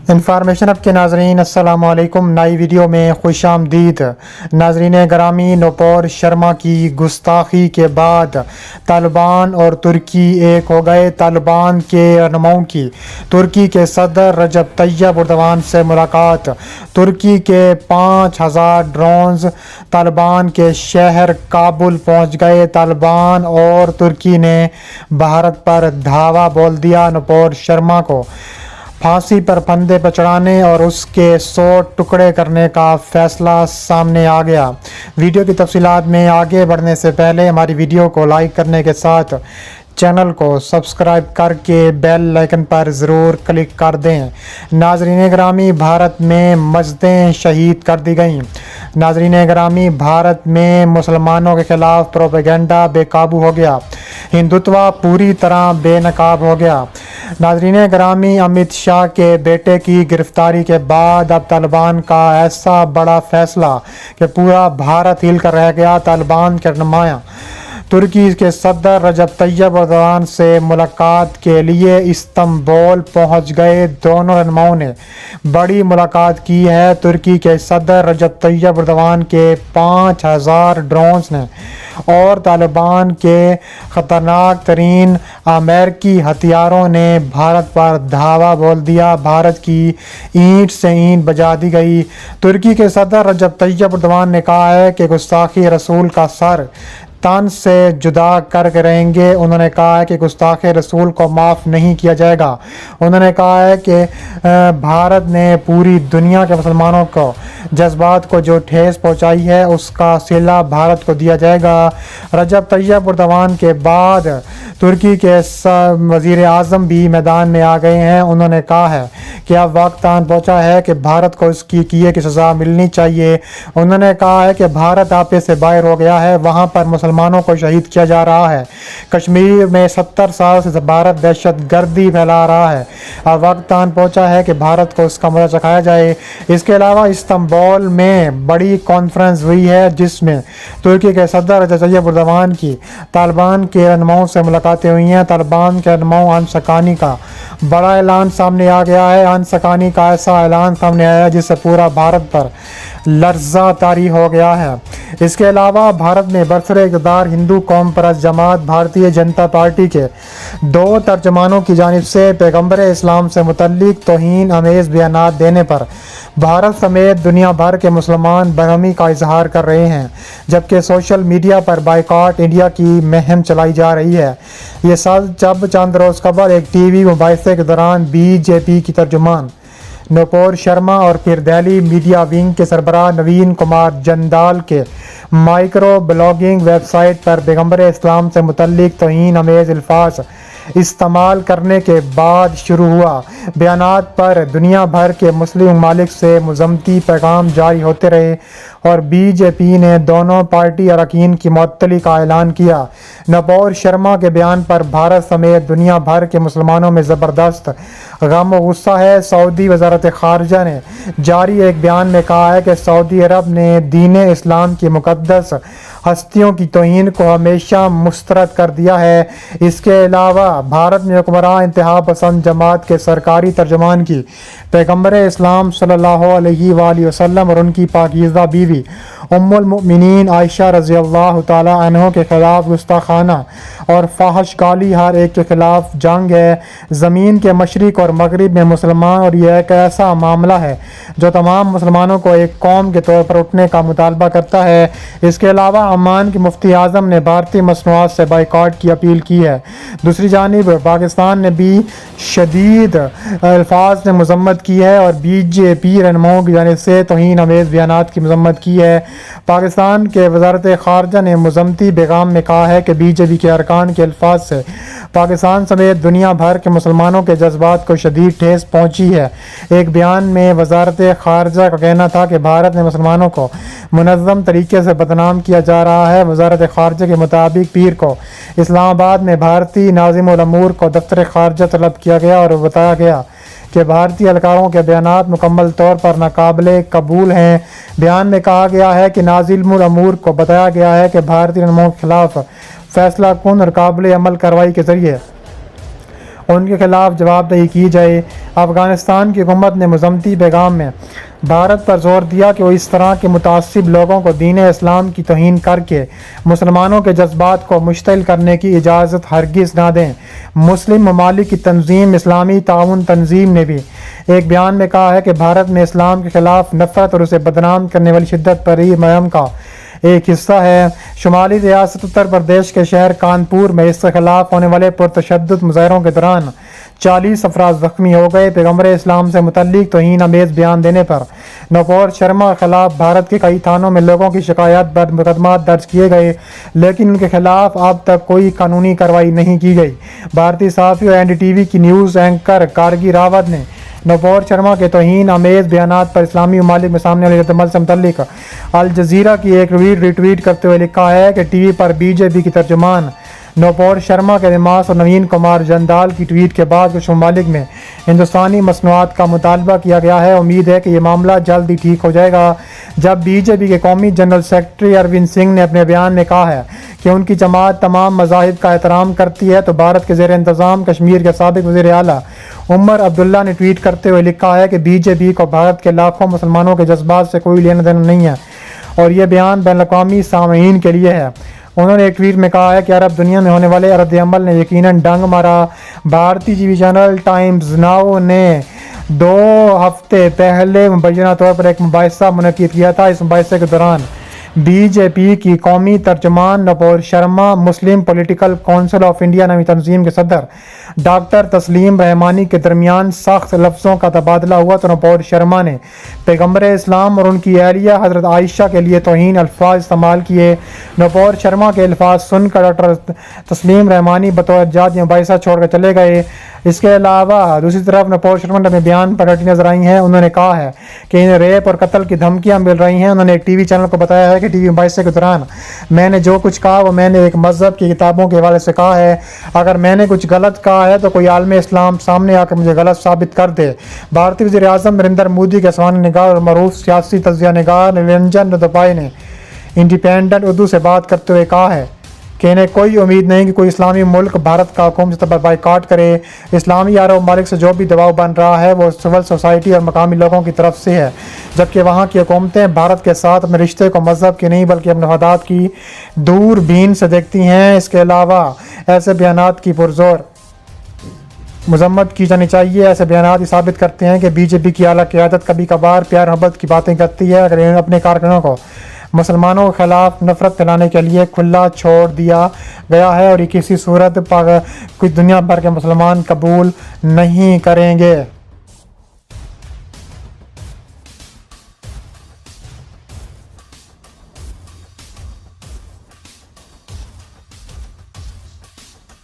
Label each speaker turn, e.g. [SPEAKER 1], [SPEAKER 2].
[SPEAKER 1] Information اب کے ناظرین السلام علیکم، نئی ویڈیو میں خوش آمدید۔ ناظرین گرامی، نوپور شرما کی گستاخی کے بعد طالبان اور ترکی ایک ہو گئے۔ طالبان کے رہنماؤں کی ترکی کے صدر رجب طیب اردوان سے ملاقات۔ ترکی کے 5000 ڈرونز طالبان کے شہر کابل پہنچ گئے۔ طالبان اور ترکی نے بھارت پر دھاوا بول دیا۔ نوپور شرما کو پھانسی پر پھندے پہ چڑھانے اور اس کے 100 ٹکڑے کرنے کا فیصلہ سامنے آ گیا۔ ویڈیو کی تفصیلات میں آگے بڑھنے سے پہلے ہماری ویڈیو کو لائک کرنے کے ساتھ چینل کو سبسکرائب کر کے بیل آئیکن پر ضرور کلک کر دیں۔ ناظرین گرامی، بھارت میں مسجدیں شہید کر دی گئیں۔ ناظرین گرامی، بھارت میں مسلمانوں کے خلاف پروپیگنڈا بے قابو ہو گیا۔ ہندوتوا پوری طرح بے نقاب ہو گیا۔ ناظرین گرامی، امت شاہ کے بیٹے کی گرفتاری کے بعد اب طالبان کا ایسا بڑا فیصلہ کہ پورا بھارت ہل کر رہ گیا۔ طالبان کے نمایاں ترکی کے صدر رجب طیب اردوان سے ملاقات کے لیے استنبول پہنچ گئے۔ دونوں رہنماؤں نے بڑی ملاقات کی ہے۔ ترکی کے صدر رجب طیب اردوان کے 5000 ڈرونز نے اور طالبان کے خطرناک ترین امریکی ہتھیاروں نے بھارت پر دھاوا بول دیا۔ بھارت کی اینٹ سے اینٹ بجا دی گئی۔ ترکی کے صدر رجب طیب اردوان نے کہا ہے کہ گستاخی رسول کا سر تن سے جدا کر کے رہیں گے۔ انہوں نے کہا ہے کہ گستاخی رسول کو معاف نہیں کیا جائے گا۔ انہوں نے کہا ہے کہ بھارت نے پوری دنیا کے مسلمانوں کو جذبات کو جو ٹھیس پہنچائی ہے اس کا صلہ بھارت کو دیا جائے گا۔ رجب طیب اردوان کے بعد ترکی کے وزیر اعظم بھی میدان میں آ گئے ہیں۔ انہوں نے کہا ہے کہ اب وقت آن پہنچا ہے کہ بھارت کو اس کی کیے کی سزا ملنی چاہیے۔ انہوں نے کہا ہے کہ بھارت آپے سے باہر ہو گیا ہے، وہاں پر مسلمانوں کو شہید کیا جا رہا ہے۔ کشمیر میں 70 سال سے بھارت دہشت گردی پھیلا رہا ہے۔ اب وقت آن پہنچا ہے کہ بھارت کو اس کا مزہ چکھایا جائے۔ اس کے علاوہ استنبول میں بڑی کانفرنس ہوئی ہے جس میں ترکی کے صدر رجب طیب اردوان کی طالبان کے رہنماؤں سے ملاقاتیں ہوئی ہیں۔ طالبان کے رہنماؤں انسکانی کا بڑا اعلان سامنے آ گیا ہے۔ انسکانی کا ایسا اعلان سامنے آیا ہے جس سے پورا بھارت پر لرزہ طاری ہو گیا ہے۔ اس کے علاوہ بھارت میں برسر اقتدار ہندو قوم پرست جماعت بھارتیہ جنتا پارٹی کے 2 ترجمانوں کی جانب سے پیغمبر اسلام سے متعلق توہین آمیز بیانات دینے پر بھارت سمیت دنیا بھر کے مسلمان برہمی کا اظہار کر رہے ہیں، جبکہ سوشل میڈیا پر بائیکاٹ انڈیا کی مہم چلائی جا رہی ہے۔ یہ سب جب چند روز قبل ایک ٹی وی مباحثے کے دوران بی جے پی کی ترجمان نوپور شرما اور پھر دہلی میڈیا ونگ کے سربراہ نوین کمار جندال کے مائکرو بلاگنگ ویب سائٹ پر پیغمبر اسلام سے متعلق توہین آمیز الفاظ استعمال کرنے کے بعد شروع ہوا۔ بیانات پر دنیا بھر کے مسلم ممالک سے مذمتی پیغام جاری ہوتے رہے اور بی جے پی نے دونوں پارٹی اراکین کی معطلی کا اعلان کیا۔ نوپور شرما کے بیان پر بھارت سمیت دنیا بھر کے مسلمانوں میں زبردست غم و غصہ ہے۔ سعودی وزارت خارجہ نے جاری ایک بیان میں کہا ہے کہ سعودی عرب نے دین اسلام کی مقدس ہستیوں کی توہین کو ہمیشہ مسترد کر دیا ہے۔ اس کے علاوہ بھارت میں حکمراں انتہا پسند جماعت کے سرکاری ترجمان کی پیغمبر اسلام صلی اللہ علیہ وآلہ وسلم اور ان کی پاکیزہ بیوی ام المؤمنین عائشہ رضی اللہ تعالی عنہ کے خلاف گستاخانہ اور فاحش گالی ہر ایک کے خلاف جنگ ہے۔ زمین کے مشرق اور مغرب میں مسلمان اور یہ ایک ایسا معاملہ ہے جو تمام مسلمانوں کو ایک قوم کے طور پر اٹھنے کا مطالبہ کرتا ہے۔ اس کے علاوہ عمان کے مفتی اعظم نے بھارتی مصنوعات سے بائیکاٹ کی اپیل کی ہے۔ دوسری جانب پاکستان نے بھی شدید الفاظ میں مذمت کی ہے اور بی جے پی رہنماؤں کی جانب سے توہین آمیز بیانات کی مذمت کی ہے۔ پاکستان کے وزارت خارجہ نے مذمتی پیغام میں کہا ہے کہ بی جے پی کے ارکان کے الفاظ سے پاکستان سمیت دنیا بھر کے مسلمانوں کے جذبات کو شدید ٹھیس پہنچی ہے۔ ایک بیان میں وزارت خارجہ کا کہنا تھا کہ بھارت میں مسلمانوں کو منظم طریقے سے بدنام کیا جا رہا ہے۔ وزارت خارجہ کے مطابق پیر کو اسلام آباد میں بھارتی ناظم الامور کو دفتر خارجہ طلب کیا گیا اور بتایا گیا کہ بھارتی اہلکاروں کے بیانات مکمل طور پر ناقابل قبول ہیں۔ بیان میں کہا گیا ہے کہ ناظم الامور کو بتایا گیا ہے کہ بھارتی رہنماؤں کے خلاف فیصلہ کن اور قابل عمل کارروائی کے ذریعے ان کے خلاف جواب دہی کی جائے۔ افغانستان کی حکومت نے مذمتی پیغام میں بھارت پر زور دیا کہ وہ اس طرح کے متعصب لوگوں کو دین اسلام کی توہین کر کے مسلمانوں کے جذبات کو مشتعل کرنے کی اجازت ہرگز نہ دیں۔ مسلم ممالک کی تنظیم اسلامی تعاون تنظیم نے بھی ایک بیان میں کہا ہے کہ بھارت میں اسلام کے خلاف نفرت اور اسے بدنام کرنے والی شدت پسند مہم کا ایک حصہ ہے۔ شمالی ریاست اتر پردیش کے شہر کانپور میں اس کے خلاف ہونے والے پرتشدد مظاہروں کے دوران 40 افراد زخمی ہو گئے۔ پیغمبر اسلام سے متعلق توہین آمیز بیان دینے پر نوپور شرما کے خلاف بھارت کے کئی تھانوں میں لوگوں کی شکایات پر مقدمات درج کیے گئے، لیکن ان کے خلاف اب تک کوئی قانونی کارروائی نہیں کی گئی۔ بھارتی صحافی اور NDTV کی نیوز اینکر کارگی راوت نے نوپور شرما کے توہین آمیز بیانات پر اسلامی ممالک میں سامنے والے رد عمل سے متعلق الجزیرہ کی ایک ریٹویٹ کرتے ہوئے لکھا ہے کہ ٹی وی پر BJP کی ترجمان نوپور شرما کے نماز اور نوین کمار جندال کی ٹویٹ کے بعد کچھ ممالک میں ہندوستانی مصنوعات کا مطالبہ کیا گیا ہے۔ امید ہے کہ یہ معاملہ جلد ہی ٹھیک ہو جائے گا۔ جب BJP کے قومی جنرل سیکرٹری اروند سنگھ نے اپنے بیان میں کہا ہے کہ ان کی جماعت تمام مذاہب کا احترام کرتی ہے، تو بھارت کے زیر انتظام کشمیر کے سابق وزیر اعلیٰ عمر عبداللہ نے ٹویٹ کرتے ہوئے لکھا ہے کہ BJP کو بھارت کے لاکھوں مسلمانوں کے جذبات سے کوئی لینا دینا نہیں ہے اور یہ بیان بین الاقوامی سامعین کے لیے ہے۔ انہوں نے ایک ٹویٹ میں کہا ہے کہ عرب دنیا میں ہونے والے رد عمل نے یقیناً ڈنگ مارا۔ بھارتی TV چینل ٹائمز ناؤ نے 2 ہفتے پہلے مبینہ طور پر ایک مباحثہ منعقد کیا تھا۔ اس مباحثے کے دوران BJP کی قومی ترجمان نوپور شرما، مسلم پولیٹیکل کونسل آف انڈیا نامی تنظیم کے صدر ڈاکٹر تسلیم رحمانی کے درمیان سخت لفظوں کا تبادلہ ہوا، تو نوپور شرما نے پیغمبر اسلام اور ان کی اہلیہ حضرت عائشہ کے لیے توہین الفاظ استعمال کیے۔ نوپور شرما کے الفاظ سن کر ڈاکٹر تسلیم رحمانی بطور جج مباحثہ چھوڑ کر چلے گئے۔ اس کے علاوہ دوسری طرف نوپور شرما نے اپنے بیان پر ڈٹی نظر آئی ہیں۔ انہوں نے کہا ہے کہ انہیں ریپ اور قتل کی دھمکیاں مل رہی ہیں۔ انہوں نے ایک TV چینل کو بتایا ہے کہ TV مباحثے کے دوران میں نے جو کچھ کہا وہ میں نے ایک مذہب کی کتابوں کے حوالے سے کہا ہے۔ اگر میں نے کچھ غلط کہا ہے تو کوئی عالم اسلام سامنے آ کر مجھے غلط ثابت کر دے۔ بھارتی وزیر اعظم نریندر مودی کے سوانح نگار اور معروف سیاسی تجزیہ نگار نرنجن ردپائی نے انڈیپینڈنٹ اردو سے بات کرتے ہوئے کہا ہے کہ انہیں کوئی امید نہیں کہ کوئی اسلامی ملک بھارت کا حکومت پر بائیکاٹ کرے۔ اسلامی عرب ممالک سے جو بھی دباؤ بن رہا ہے وہ سول سوسائٹی اور مقامی لوگوں کی طرف سے ہے، جبکہ وہاں کی حکومتیں بھارت کے ساتھ اپنے رشتے کو مذہب کی نہیں بلکہ اپنے مفادات کی دور بین سے دیکھتی ہیں۔ اس کے علاوہ ایسے بیانات کی پرزور مذمت کی جانی چاہیے۔ ایسے بیانات یہ ثابت کرتے ہیں کہ BJP کی اعلیٰ قیادت کبھی کبھار پیار محبت کی باتیں کرتی ہے، اگر اپنے کارکنوں کو مسلمانوں کے خلاف نفرت پھیلانے کے لیے کھلا چھوڑ دیا گیا ہے، اور یہ کسی صورت پر کچھ دنیا بھر کے مسلمان قبول نہیں کریں گے۔